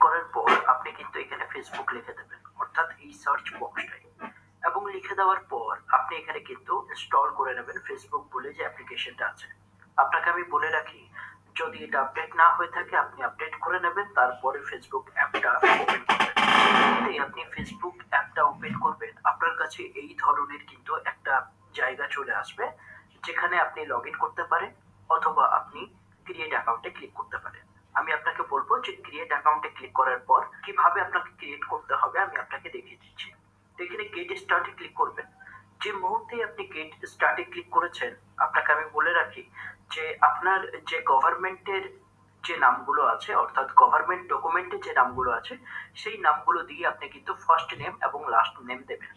করার পর আপনি কিন্তু এখানে ফেসবুক লিখে দেবেন, অর্থাৎ এই সার্চ বক্সটাই। এবং লিখে দেওয়ার পর আপনি এখানে কিন্তু ইনস্টল করে নেবেন ফেসবুক বলে যে অ্যাপ্লিকেশনটা আছে। আপনাকে আমি বলে রাখি, যদি এটা আপডেট না হয়ে থাকে আপনি আপডেট করে নেবেন, তারপরে ফেসবুক অ্যাপটা ওপেন করবেন। আপনি ফেসবুক অ্যাপটা ওপেন করবেন, আপনার কাছে এই ধরনের কিন্তু একটা জায়গা চলে আসবে যেখানে আপনি লগ ইন করতে পারেন অথবা আপনি ক্রিয়েট অ্যাকাউন্টে ক্লিক করতে পারেন। আমি আপনাকে বলবো যে ক্রিয়েট অ্যাকাউন্টে ক্লিক করার পর কিভাবে আপনাকে ক্রিয়েট করতে হবে আমি আপনাকে দেখিয়ে দিচ্ছি। তো এখানে গেট স্টার্টে ক্লিক করবেন। যে মুহূর্তে আপনি গেট স্টার্টে ক্লিক করেছেন, আপনাকে আমি বলে রাখি যে আপনার যে গভর্নমেন্টের যে নামগুলো আছে, অর্থাৎ গভর্নমেন্ট ডকুমেন্টে যে নামগুলো আছে সেই নামগুলো দিয়ে আপনি কিন্তু ফার্স্ট নেম এবং লাস্ট নেম দেবেন।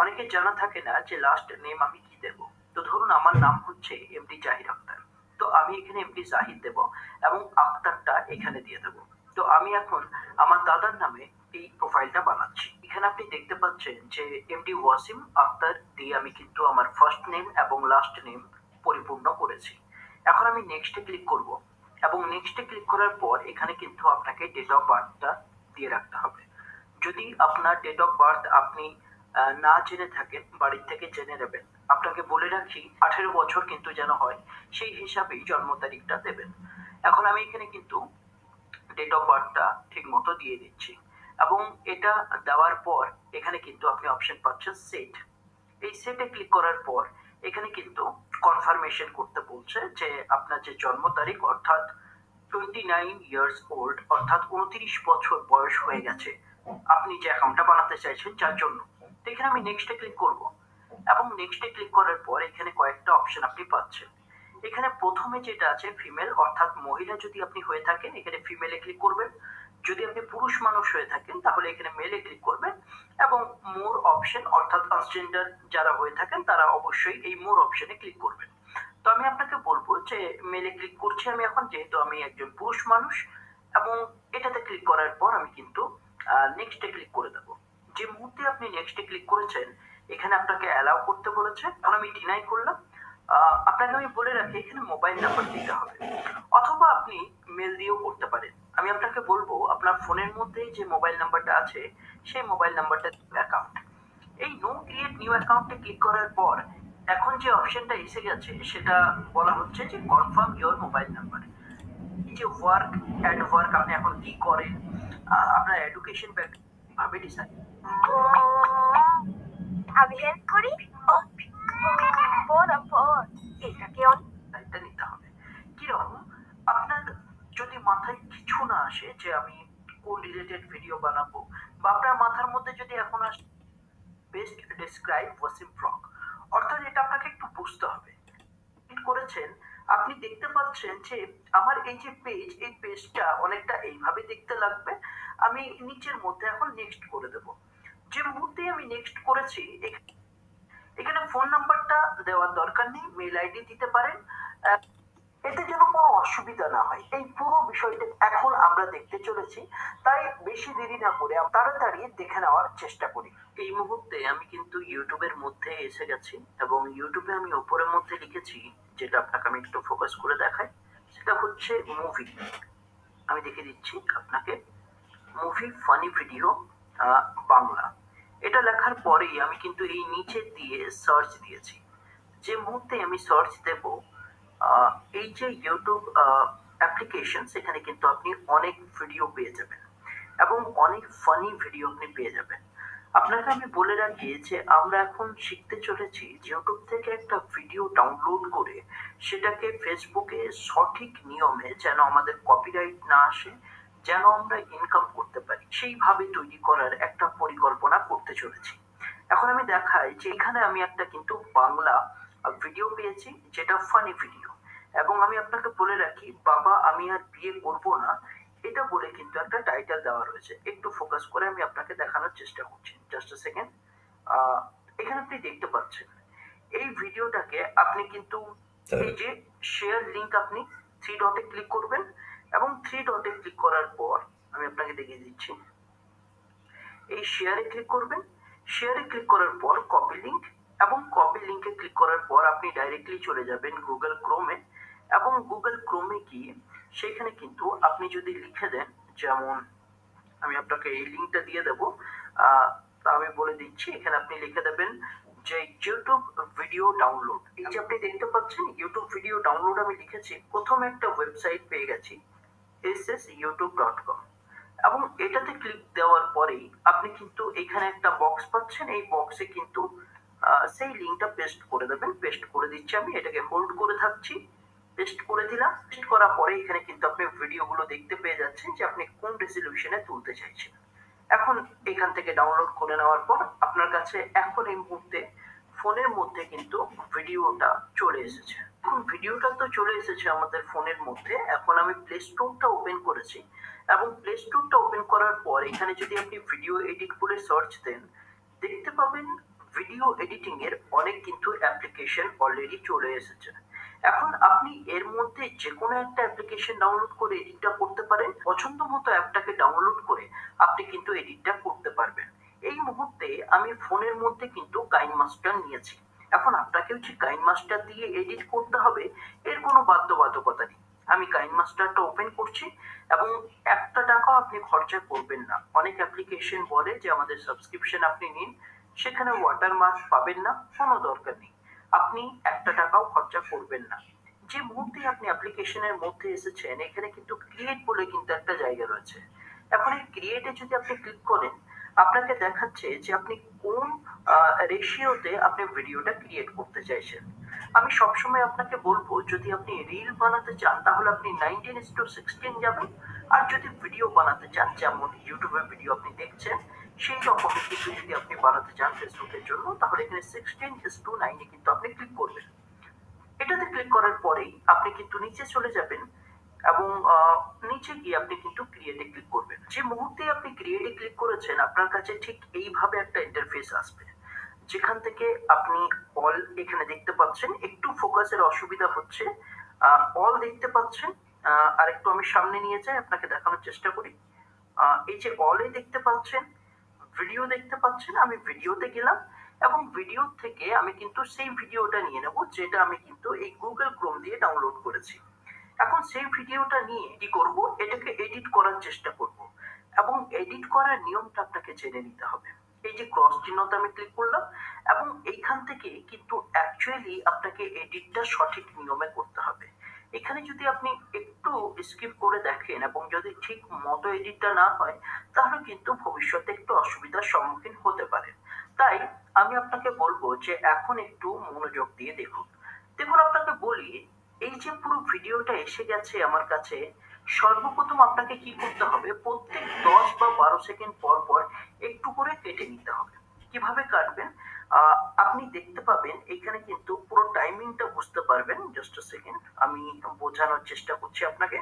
অনেকে জানা থাকে না যে লাস্ট নেম আমি কি দেব। তো ধরুন আমার নাম হচ্ছে এমডি জাহির আক্তার, তো আমি এখানে এমডি জাহির দেব এবং আক্তারটা এখানে দিয়ে দেব। তো আমি এখন আমার দাদার নামে এই প্রোফাইলটা বানাচ্ছি। এখানে আপনি দেখতে পাচ্ছেন যে এমডি ওয়াসিম আক্তার দিয়ে আমি কিন্তু আমার ফার্স্ট নেম এবং লাস্ট নেম পরিপূর্ণ করেছি। এখন আমি নেক্সটে ক্লিক করব এবং নেক্সটে ক্লিক করার পর এখানে কিন্তু আপনাকে ডেট অফ বার্থটা দিয়ে রাখতে হবে। যদি আপনার ডেট অফ বার্থ আপনি না জেনে থাকেন, বাড়ির থেকে জেনে নেবেন। আপনাকে বলে রাখি 18 বছর কিন্তু যেন হয় সেই হিসাবেই জন্ম তারিখটা দেবেন। এখন আমি এখানে কিন্তু ডেট অফ বার্থটা ঠিক মতো দিয়ে দিচ্ছি এবং এটা দেওয়ার পর এখানে কিন্তু আপনি অপশন পাচ্ছেন সেট। এই সেটে ক্লিক করার পর এখানে কিন্তু কনফার্মেশন করতে বলছে যে আপনার যে জন্ম তারিখ অর্থাৎ 29 ইয়ার্স ওল্ড, অর্থাৎ 29 বছর বয়স হয়ে গেছে আপনি যে অ্যাকাউন্টটা বানাতে চাইছেন যার জন্য। তো এখানে আমি নেক্সটে ক্লিক করব এবং নেক্সটে ক্লিক করার পর এখানে কয়েকটা অপশন আপনি পাচ্ছেন। এখানে প্রথমে যেটা আছে ফিমেল, অর্থাৎ মহিলা যদি আপনি হয়ে থাকেন এখানে ফিমেলে ক্লিক করবেন। যদি আপনি পুরুষ মানুষ হয়ে থাকেন তাহলে এখানে মেলে ক্লিক করবেন এবং মোর অপশন অর্থাৎ ট্রান্সজেন্ডার যারা হয়ে থাকেন তারা অবশ্যই এই মোর অপশনে ক্লিক করবেন। তো আমি আপনাকে বলবো যে মেলে ক্লিক করছি আমি এখন, যেহেতু আমি একজন পুরুষ মানুষ, এবং এটাতে ক্লিক করার পর আমি কিন্তু নেক্সটে ক্লিক করে দেবো। যে মুহূর্তে আপনি নেক্সটে ক্লিক করেছেন এখানে আপনাকে অ্যালাউ করতে বলেছে, এখন আমি ডিনাই করলাম। আপনাকে আমি বলে রাখি এখানে মোবাইল নাম্বার দিতে হবে অথবা আপনি মেল দিয়েও করতে পারেন। আমি আপনাকে বলবো আপনার ফোনের মধ্যে যে মোবাইল নাম্বারটা আছে সেই মোবাইল নাম্বারটা অ্যাকাউন্ট। এই নো ক্রিয়েট নিউ অ্যাকাউন্টে ক্লিক করার পর এখন যে অপশনটা এসে গেছে সেটা বলা হচ্ছে যে কনফার্ম ইওর মোবাইল নাম্বার। এই যে ওয়ার্ক অ্যাট ওয়ার্ক আপনি এখন কি করেন, আপনার এডুকেশন ভাবে ডিসাইড আমি হেল্প করি। পর এটাকে দায়িত্ব নিতে হবে। কিরকম আপনার যদি মাথায় কিছু না আসে যে আমি কোন রিলেটেড ভিডিও বানাবো, বা আপনার মাথার মধ্যে যদি এখন আসে বেস্ট ডেসক্রাইব ওয়াসিম ফ্রক, অর্থাৎ এটা আপনাকে একটু বুঝতে হবে। করেছেন আপনি দেখতে পাচ্ছেন যে আমার এই যে পেজ, এই পেজটা অনেকটা এইভাবে দেখতে লাগবে। আমি নিচের মধ্যে এখন নেক্সট করে দেব। যে মুহূর্তে আমি নেক্সট করেছি এখানে ফোন নাম্বারটা দেওয়ার দরকার নেই, মেল আইডি দিতে পারেন। এতে যেন কোনো অসুবিধা না হয়, এই পুরো বিষয়টা এখন আমরা দেখতে চলেছি। তাই বেশি দেরি না করে তাড়াতাড়ি দেখে নেওয়ার চেষ্টা করি। এই মুহূর্তে আমি কিন্তু ইউটিউবের মধ্যে এসে গেছি এবং ইউটিউবে আমি উপরের মধ্যে লিখেছি, যেটা আপনাকে আমি একটু ফোকাস করে দেখাই, সেটা হচ্ছে মুভি। আমি দেখে দিচ্ছি আপনাকে, মুভি ফানি ভিডিও বাংলা। এটা লেখার পরেই আমি কিন্তু এই নিচে দিয়ে সার্চ দিয়েছি। যে মুহূর্তে আমি সার্চ দেব এই যে ইউটিউব অ্যাপ্লিকেশন, সেখানে কিন্তু আপনি অনেক ভিডিও পেয়ে যাবেন এবং অনেক ফানি ভিডিও আপনি পেয়ে যাবেন। আপনাকে আমি বলে রাখি যে আমরা এখন শিখতে চলেছি ইউটিউব থেকে একটা ভিডিও ডাউনলোড করে সেটাকে ফেসবুকে সঠিক নিয়মে যেন আমাদের কপিরাইট না আসে, যেন আমরা ইনকাম করতে পারি সেইভাবে তৈরি করার একটা পরিকল্পনা করতে চলেছি। এখন আমি দেখাই যে এখানে আমি একটা কিন্তু বাংলা ভিডিও পেয়েছি যেটা ফানি ভিডিও, এবং আমি আপনাকে বলে রাখি বাবা আমি আর বিয়ে করব না এটা বলে কিন্তু একটা টাইটেল দেওয়া রয়েছে। একটু ফোকাস করে আমি আপনাকে দেখানোর চেষ্টা করছি, জাস্ট আ সেকেন্ড। এখানে আপনি দেখতে পাচ্ছেন এই ভিডিওটাকে আপনি কিন্তু এই যে শেয়ার লিংক আপনি থ্রি ডটে ক্লিক করবেন এবং থ্রি ডটে ক্লিক করার পর আমি আপনাকে দেখিয়ে দিচ্ছি, এই শেয়ারে ক্লিক করবেন। শেয়ারে ক্লিক করার পর কপি লিংক, এবং কপি লিংকে ক্লিক করার পর আপনি ডাইরেক্টলি চলে যাবেন গুগল ক্রোমে, এবং গুগল ক্রোমে গিয়ে সেখানে কিন্তু আপনি যদি লিখে দেন যেমন আমি আপনাকে এই লিঙ্কটা দিয়ে দেবো। তা আমি বলে দিচ্ছি, এখানে আপনি লিখে দেবেন যে ইউটিউব ভিডিও ডাউনলোড। এই যে আপনি দেখতে পাচ্ছেন ইউটিউব ভিডিও ডাউনলোড আমি লিখেছি, প্রথম একটা ওয়েবসাইট পেয়ে গেছি ssyoutube.com, এবং এটাতে ক্লিক দেওয়ার পরেই আপনি কিন্তু এখানে একটা বক্স পাচ্ছেন। এই বক্সে কিন্তু সেই লিঙ্কটা পেস্ট করে দেবেন। পেস্ট করে দিচ্ছি, আমি এটাকে হোল্ড করে থাকছি। পেস্ট করে দিলাম। পেস্ট করার পরে এখানে কিন্তু আপনি ভিডিওগুলো দেখতে পেয়ে যাচ্ছেন যে আপনি কোন রেজলিউশনে তুলতে চাইছেন। এখন এখান থেকে ডাউনলোড করে নেওয়ার পর আপনার কাছে এখন এই মুহূর্তে ফোনের মধ্যে কিন্তু ভিডিওটা চলে এসেছে। এখন ভিডিওটা তো চলে এসেছে আমাদের ফোনের মধ্যে। এখন আমি প্লে স্টোরটা ওপেন করেছি, এবং প্লে স্টোরটা ওপেন করার পর এখানে যদি আপনি ভিডিও এডিট বলে সার্চ দেন, দেখতে পাবেন ভিডিও এডিটিং এর অনেক কিন্তু অ্যাপ্লিকেশন অলরেডি চলে এসেছে। এখন আপনি এর মধ্যে যে কোনো একটা অ্যাপ্লিকেশন ডাউনলোড করে এডিটটা করতে পারেন। পছন্দ মতো অ্যাপটাকে ডাউনলোড করে আপনি কিন্তু এডিটটা করতে পারবেন। এই মুহূর্তে আমি ফোনের মধ্যে কিন্তু কাইনমাস্টার নিয়েছি। এখন আপনাকেও যে কাইনমাস্টার দিয়ে এডিট করতে হবে এর কোনো বাধ্যবাধকতা নেই। আমি কাইনমাস্টারটা ওপেন করছি, এবং একটা টাকাও আপনি খরচা করবেন না। অনেক অ্যাপ্লিকেশন বলে যে আমাদের সাবস্ক্রিপশন আপনি নিন, সেখানে ওয়াটারমার্ক পাবেন না, কোনো দরকার নেই। আপনি একটা টাকাও খরচা করবেন না। যে মুহূর্তে আপনি অ্যাপ্লিকেশনের মধ্যে এসেছেন, এখানে কিন্তু ক্রিয়েট বলে কিন্তু একটা জায়গা রয়েছে। এখন এই ক্রিয়েটে যদি আপনি ক্লিক করেন, আপনাকে দেখাচ্ছে যে আপনি কোন রেশিওতে আপনি ভিডিওটা ক্রিয়েট করতে চাইছেন। আমি সবসময় আপনাকে বলবো, যদি আপনি রিল বানাতে চান তাহলে আপনি 19:16 যাবেন, আর যদি ভিডিও বানাতে চান, যেমন ইউটিউবে ভিডিও আপনি দেখছেন সেই রকমই কিন্তু যদি আপনি বানাতে চান ফেসবুকের জন্য, তাহলে এখানে 16:9 কিন্তু আপনি ক্লিক করবেন। এটাতে ক্লিক করার পরেই আপনি কিন্তু নিচে চলে যাবেন, এবং নিচে গিয়ে আপনি কিন্তু ক্রিয়েটে ক্লিক করবেন। যে মুহূর্তে আপনি ক্রিয়েটে ক্লিক করেছেন, আপনার কাছে ঠিক এইভাবে একটা ইন্টারফেস আসবে, যেখান থেকে আপনি অল এখানে দেখতে পাচ্ছেন। একটু ফোকাসের অসুবিধা হচ্ছে, অল দেখতে পাচ্ছেন। আর একটু আমি সামনে নিয়ে যাই, আপনাকে দেখানোর চেষ্টা করি। এই যে অলে দেখতে পাচ্ছেন, ভিডিও দেখতে পাচ্ছেন, আমি ভিডিওতে গেলাম, এবং ভিডিও থেকে আমি কিন্তু সেই ভিডিওটা নিয়ে নেব যেটা আমি কিন্তু এই গুগল ক্রোম দিয়ে ডাউনলোড করেছি। এখন সেই ভিডিওটা নিয়ে কি করব, এটাকে এডিট করার চেষ্টা করব, এবং এডিট করার নিয়মটা আপনাকে জেনে নিতে হবে। এই যে ক্রস চিহ্নটা আমি ক্লিক করলাম, এবং এইখান থেকে কিন্তু অ্যাকচুয়ালি আপনাকে এডিটটা সঠিক নিয়মে করতে হবে। এখানে যদি আপনি একটু স্কিপ করে দেখেন এবং যদি ঠিক মতো এডিটটা না হয়, তাহলে কিন্তু ভবিষ্যতে একটু অসুবিধার সম্মুখীন হতে পারে। তাই আমি আপনাকে বলবো যে এখন একটু মনোযোগ দিয়ে দেখুন। দেখুন, আপনাকে বলি, এই যে পুরো ভিডিওটা এসে গেছে আমার কাছে, সর্বপ্রথম আপনাকে কি করতে হবে, প্রত্যেক 10 বা 12 সেকেন্ড পর পর একটু করে কেটে নিতে হবে। কিভাবে কাটবেন, আপনি দেখতে পাবেন এখানে কিন্তু পুরো টাইমিংটা বুঝতে পারবেন। জাস্ট সেকেন্ড, আমি বোঝানোর চেষ্টা করছি আপনাকে।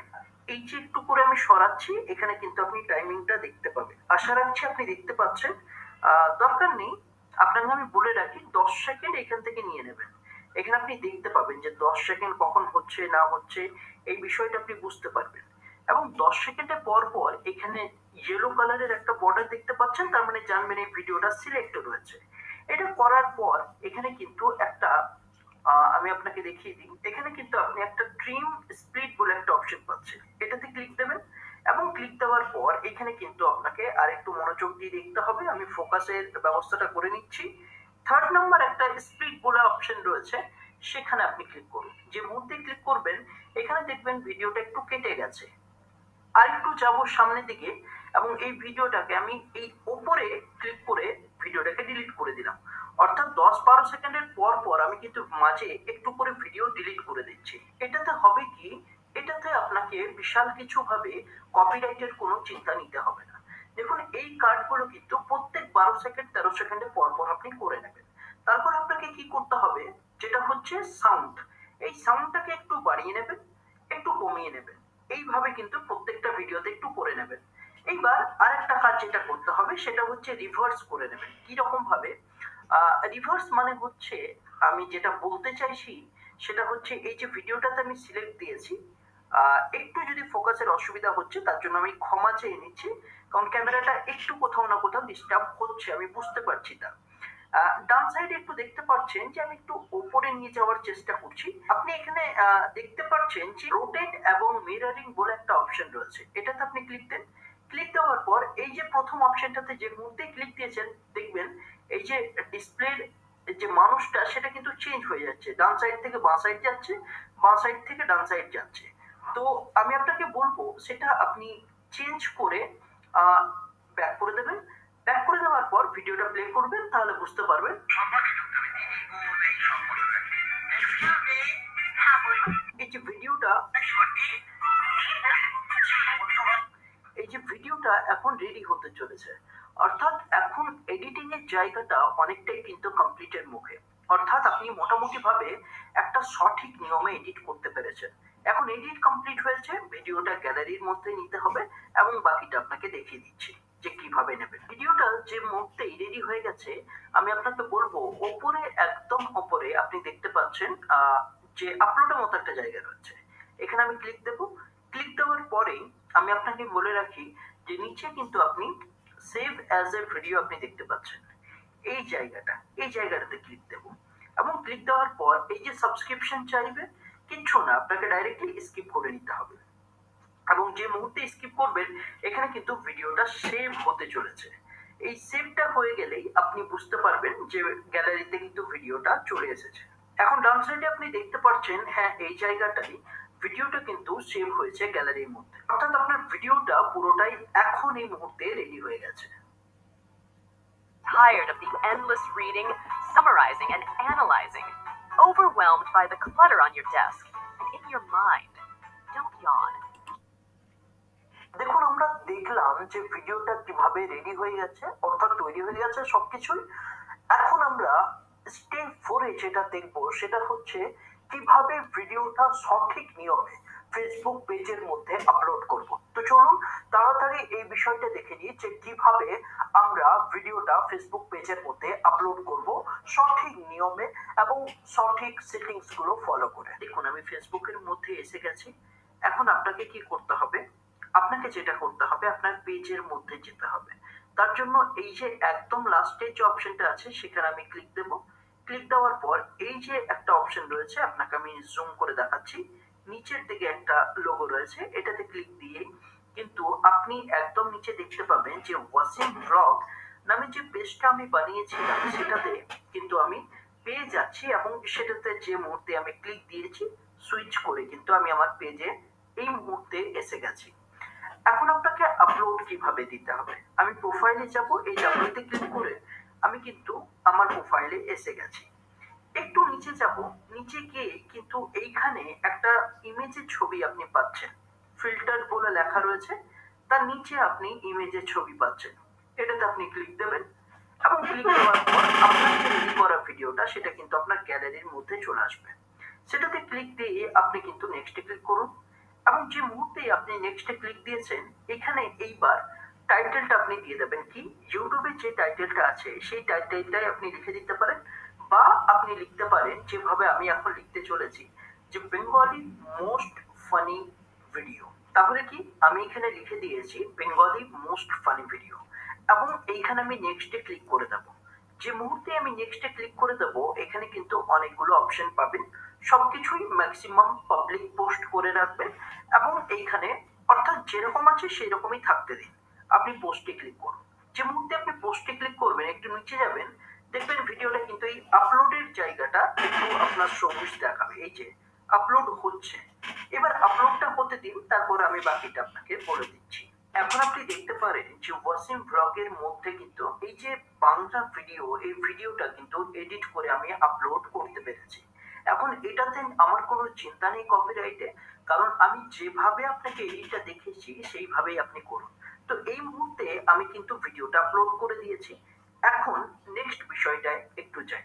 এই যে একটু করে আমি সরাচ্ছি, এখানে কিন্তু আপনি টাইমিংটা দেখতে পাবেন। আশা রাখছি আপনি দেখতে পাচ্ছেন। দরকার নেই, আপনাকে আমি বলে রাখি 10 সেকেন্ড এখান থেকে নিয়ে নেবেন। এখানে আপনি দেখতে পাবেন যে 10 সেকেন্ড কখন হচ্ছে না হচ্ছে, এই বিষয়টা আপনি বুঝতে পারবেন। এবং 10 সেকেন্ডের পর পর এখানে ইয়েলো কালারের একটা বর্ডার দেখতে পাচ্ছেন, তার মানে জানবেন এই ভিডিওটা সিলেক্টেড হয়েছে। এটা করার পর এখানে কিন্তু একটা আমি আপনাকে দেখিয়ে দিই, এখানে কিন্তু আপনি একটা ট্রিম স্প্লিট বলে একটা অপশন পাচ্ছেন। এটাতে ক্লিক দেবেন, এবং ক্লিক দেওয়ার পর এখানে কিন্তু আপনাকে আরেকটু মনোযোগ দিয়ে দেখতে হবে। আমি ফোকাসের ব্যবস্থাটা করে নিচ্ছি। 3rd নাম্বার একটা স্প্লিট বলে অপশন রয়েছে, সেখানে আপনি ক্লিক করুন। যে মুহূর্তে ক্লিক করবেন, এখানে দেখবেন ভিডিওটা একটু কেটে গেছে। আর একটু যাবো সামনের দিকে, এবং এই ভিডিওটাকে আমি এই উপরে ক্লিক করে ভিডিওটাকে ডিলিট করে দিলাম। অর্থাৎ 10-12 সেকেন্ডের পর পর আমি কিন্তু মাঝে একটু করে ভিডিও ডিলিট করে দিচ্ছি। এটাতে হবে কি, এটাতে আপনাকে বিশাল কিছু ভাবে কপিরাইটের কোনো চিন্তা নিতে হবে না। দেখুন, এই কার্ডগুলো কিন্তু প্রত্যেক 12 সেকেন্ড 13 সেকেন্ডে পর পর আপনি করে নেবেন। তারপর আপনাকে কি করতে হবে, যেটা হচ্ছে সাউন্ড। এই সাউন্ডটাকে একটু বাড়িয়ে নেবেন, একটু কমিয়ে নেবেন। এইভাবে কিন্তু প্রত্যেকটা ভিডিওতে একটু করে নেবেন। এইবার আরেকটা কাজ যেটা করতে হবে, সেটা হচ্ছে রিভার্স করে নেবেন। কি রকম ভাবে, রিভার্স মানে হচ্ছে, আমি যেটা বলতে চাইছি সেটা হচ্ছে, এই যে ভিডিওটাতে আমি সিলেক্ট দিয়েছি, একটু যদি ফোকাসের অসুবিধা হচ্ছে তার জন্য আমি ক্ষমা চেয়ে নিচ্ছি, কারণ ক্যামেরাটা একটু কোথাও না কোথাও ডিস্টার্ব হচ্ছে, আমি বুঝতে পারছি তা। ডান সাইডে একটু দেখতে পাচ্ছেন যে আমি একটু উপরে নিয়ে যাওয়ার চেষ্টা করছি। আপনি এখানে দেখতে পাচ্ছেন যে রোটেট এবং মিররিং বলে একটা অপশন রয়েছে, এটাতে আপনি ক্লিক দেন। ক্লিক দেওয়ার পর এই যে প্রথম অপশনটাতে যে মুহূর্তে ক্লিক দিয়েছেন দেখবেন এই যে ডিসপ্লের যে মানুষটা সেটা কিন্তু চেঞ্জ হয়ে যাচ্ছে, ডান সাইড থেকে বাঁ সাইড যাচ্ছে, বাঁ সাইড থেকে ডান সাইড যাচ্ছে। তো আমি আপনাকে বলবো সেটা আপনি চেঞ্জ করে ব্যাক করে দেবেন। ব্যাক করে দেওয়ার পর ভিডিওটা প্লে করবেন, তাহলে বুঝতে পারবেন। এই যে ভিডিওটা এখন রেডি হতে চলেছে, অর্থাৎ এখন এডিটিং এর জায়গাটা অনেকটাই কিন্তু কমপ্লিটের মুখে। অর্থাৎ আপনি মোটামুটি ভাবে একটা সঠিক নিয়মে এডিট করতে পেরেছেন। এখন এডিট কমপ্লিট হয়েছে, ভিডিওটা গ্যালারির মধ্যে নিতে হবে এবং বাকিটা আপনাকে দেখিয়ে দিচ্ছি যে কিভাবে নেবেন। ভিডিওটা যে মুহূর্তেই রেডি হয়ে গেছে, আমি আপনাকে বলবো ওপরে একদম ওপরে আপনি দেখতে পাচ্ছেন যে আপলোডের মতো একটা জায়গা রয়েছে। এখানে আমি ক্লিক দেব। ক্লিক দেওয়ার পরেই আমি আপনাকে বলে রাখি যে নিচে কিন্তু আপনি সেভ অ্যাজ এ ভিডিও আপনি দেখতে পাচ্ছেন। এই জায়গাটাতে ক্লিক দেব এবং ক্লিক দেওয়ার পর এই যে সাবস্ক্রিপশন চাইবে, কিচ্ছু না, আপনাকে ডাইরেক্টলি স্কিপ করে নিতে হবে। এবং যে মুহূর্তে স্কিপ করবেন এখানে কিন্তু ভিডিওটা সেভ হতে চলেছে। এই সেভটা হয়ে গেলেই আপনি বুঝতে পারবেন যে গ্যালারিতে কিন্তু ভিডিওটা চলে এসেছে। এখন ডান সাইডে আপনি দেখতে পাচ্ছেন, হ্যাঁ এই জায়গাটাই ভিডিওটা কিন্তু সেভ হয়েছে গ্যালারির মধ্যে, অর্থাৎ আপনার ভিডিওটা পুরোটাই এখন এই মুহূর্তে রেডি হয়ে গেছে। Tired of the endless reading, summarizing, and analyzing? Overwhelmed by the clutter on your desk and in your mind? Don't yawn. দেখুন, আমরা দেখলাম যে ভিডিওটা কিভাবে রেডি হয়ে গেছে, অর্থাৎ তৈরি হয়ে গেছে সবকিছুই। এখন আমরা স্টেপ 4 যেটা দেখব সেটা হচ্ছে কিভাবে ভিডিওটা সঠিক নিয়মে ফেসবুক পেজের মধ্যে আপলোড করব। তো চলুন তাড়াতাড়ি এই বিষয়টা দেখে নিই যে কিভাবে আমরা ভিডিওটা ফেসবুক পেজের মধ্যে আপলোড করব সঠিক নিয়মে এবং সঠিক সেটিংস গুলো ফলো করে। দেখুন, আমি ফেসবুকের মধ্যে এসে গেছি। এখন আপনাকে কি করতে হবে, আপনাকে যেটা করতে হবে আপনার পেজের মধ্যে যেতে হবে। তার জন্য এই যে একদম লাস্টে যে অপশনটা আছে সেখানে আমি ক্লিক দেব। ক্লিক দেওয়ার পর এই যে একটা অপশন রয়েছে, আপনাকে আমি জুম করে দেখাচ্ছি, নিচের দিকে একটা লোগো রয়েছে, এটাতে ক্লিক দিয়ে কিন্তু আপনি একদম নিচে দেখতে পাবেন যে ওয়াসিম ব্লগ নামে যে পেজটা আমি বানিয়েছিলাম সেটাতে কিন্তু আমি পেয়ে যাচ্ছি এবং সেটাতে যে মুহূর্তে আমি ক্লিক দিয়েছি সুইচ করে কিন্তু আমি আমার পেজে এই মুহূর্তে এসে গেছি। এখন আপনাকে আপলোড কিভাবে দিতে হবে, আমি প্রোফাইলে যাব, এই ডাবলতে ক্লিক করে আমি কিন্তু আমার প্রোফাইলে এসে গেছি। একটু নিচে যাব, নিচে গিয়ে কিন্তু এইখানে একটা ইমেজের ছবি আপনি পাচ্ছেন, ফিল্টার বলে লেখা রয়েছে, তার নিচে আপনি ইমেজের ছবি পাচ্ছেন, এটাতে আপনি ক্লিক দেবেন এবং ক্লিক দেওয়ার পর আপনার যে রেডি করা ভিডিওটা সেটা কিন্তু আপনার গ্যালারির মধ্যে চলে আসবে। সেটাতে ক্লিক দিয়ে আপনি কিন্তু নেক্সটে ক্লিক করুন এবং যে মুহূর্তেই আপনি নেক্সটে ক্লিক দিয়েছেন এখানে এইবার টাইটেলটা আপনি দিয়ে দেবেন কি, ইউটিউবে যে টাইটেলটা আছে সেই টাইটেলটাই আপনি লিখে দিতে পারেন, বা আপনি লিখতে পারেন যেভাবে আমি এখন লিখতে চলেছি যে বেঙ্গলি মোস্ট ফানি ভিডিও। তাহলে কি আমি এখানে লিখে দিয়েছি বেঙ্গলি মোস্ট ফানি ভিডিও এবং এইখানে আমি নেক্সটে ক্লিক করে দেবো। যে মুহূর্তে আমি নেক্সটে ক্লিক করে দেবো এখানে কিন্তু অনেকগুলো অপশন পাবেন, সবকিছুই ম্যাক্সিমাম পাবলিক পোস্ট করে রাখবেন এবং এইখানে অর্থাৎ যেরকম আছে সেই রকমই থাকতে দিন। আপনি পোস্টে ক্লিক করুন। যে মুহূর্তে আপনি পোস্টে ক্লিক করবেন একটু নিচে যাবেন, দেখবেন ভিডিওটা কিন্তু এই আপলোডের জায়গাটা একটু আপনার সবুজ দেখাবে, এই যে আপলোড হচ্ছে। এবার আপলোডটা হতে দিন, তারপর আমি বাকিটা আপনাকে বলে দিচ্ছি। এখন আপনি দেখতে পারেন যে ওয়াসিম ব্লগের মধ্যে কিন্তু এই যে বাংলা ভিডিও, এই ভিডিওটা কিন্তু এডিট করে আমি আপলোড করতে পেরেছি। এখন এটাতে আমার কোনো চিন্তা নেই কপিরাইটে, কারণ আমি যেভাবে আপনাকে এডিটটা দেখিয়েছি সেইভাবেই আপনি করুন। তো এই মুহূর্তে আমি কিন্তু ভিডিওটা আপলোড করে দিয়েছি। এখন নেক্সট বিষয়টায় একটু যাই।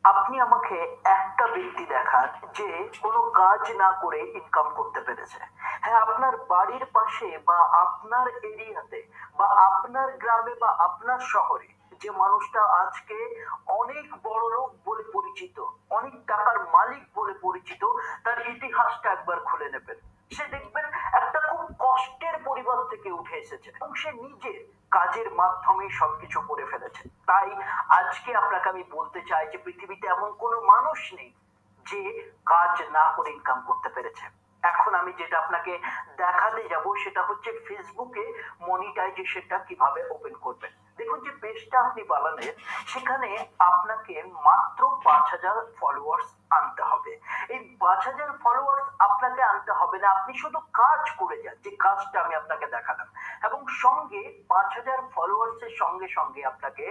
আপনি আমাকে একটা ব্যক্তি দেখান যে কোনো কাজ না করে ইনকাম করতে পেরেছে। হ্যাঁ, আপনার বাড়ির পাশে বা আপনার এরিয়াতে বা আপনার গ্রামে বা আপনার শহরে যে মানুষটা আজকে অনেক বড় লোক বলে পরিচিত, অনেক টাকার মালিক বলে পরিচিত, তার ইতিহাসটা একবার খুলে নেবেন। সে দেখবেন একটা খুব কষ্টের পরিবার থেকে উঠে এসেছে এবং সে নিজের কাজের মাধ্যমে সবকিছু করে ফেলেছে। তাই আজকে আপনাকে আমি বলতে চাই যে পৃথিবীতে এমন কোনো মানুষ নেই যে কাজ না করে ইনকাম করতে পেরেছে। এখন আমি যেটা আপনাকে দেখাতে যাব সেটা হচ্ছে ফেসবুকে মনিটাইজেশনটা কিভাবে ওপেন করবেন। দেখুন যে পেজটা আপনি বানালেন, সেখানে আপনাকে মাত্র 5,000 ফলোয়ার্স আনতে হবে। এই 5,000 ফলোয়ার্স আপনাকে আনতে হবে না, আপনি শুধু কাজ করে যান, যে কাজটা আমি আপনাকে দেখালাম, এবং সঙ্গে 5,000 ফলোয়ার্স এর সঙ্গে সঙ্গে আপনাকে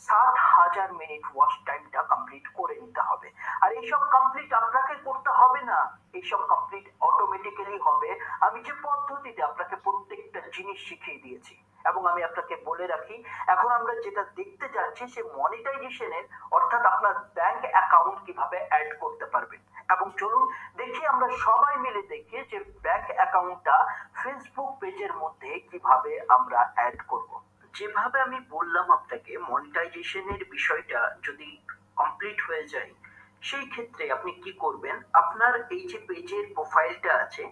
60,000 মিনিট ওয়াচ টাইমটা কমপ্লিট করে নিতে হবে। আর এইসব কমপ্লিট আপনাকে করতে হবে না, এইসব কমপ্লিট অটোমেটিক্যালি হবে। আমি যে পদ্ধতিতে আপনাকে প্রত্যেকটা জিনিস শিখিয়ে দিয়েছি, এবং আমি আপনাকে বলে রাখি, এখন আমরা যেটা দেখতে যাচ্ছি সে মনিটাইজেশনের, অর্থাৎ আপনার ব্যাংক অ্যাকাউন্ট কিভাবে অ্যাড করতে পারবেন। এবং চলুন দেখি, আমরা সবাই মিলে দেখি যে ব্যাংক অ্যাকাউন্টটা ফেসবুক পেজের মধ্যে কিভাবে আমরা অ্যাড করব। যেভাবে আমি বললাম আপনাকে, মনিটাইজেশনের বিষয়টা যদি কমপ্লিট হয়ে যায়, সেই ক্ষেত্রে আপনি কি করবেন, আপনার এই যে পেজের প্রোফাইলটা আছে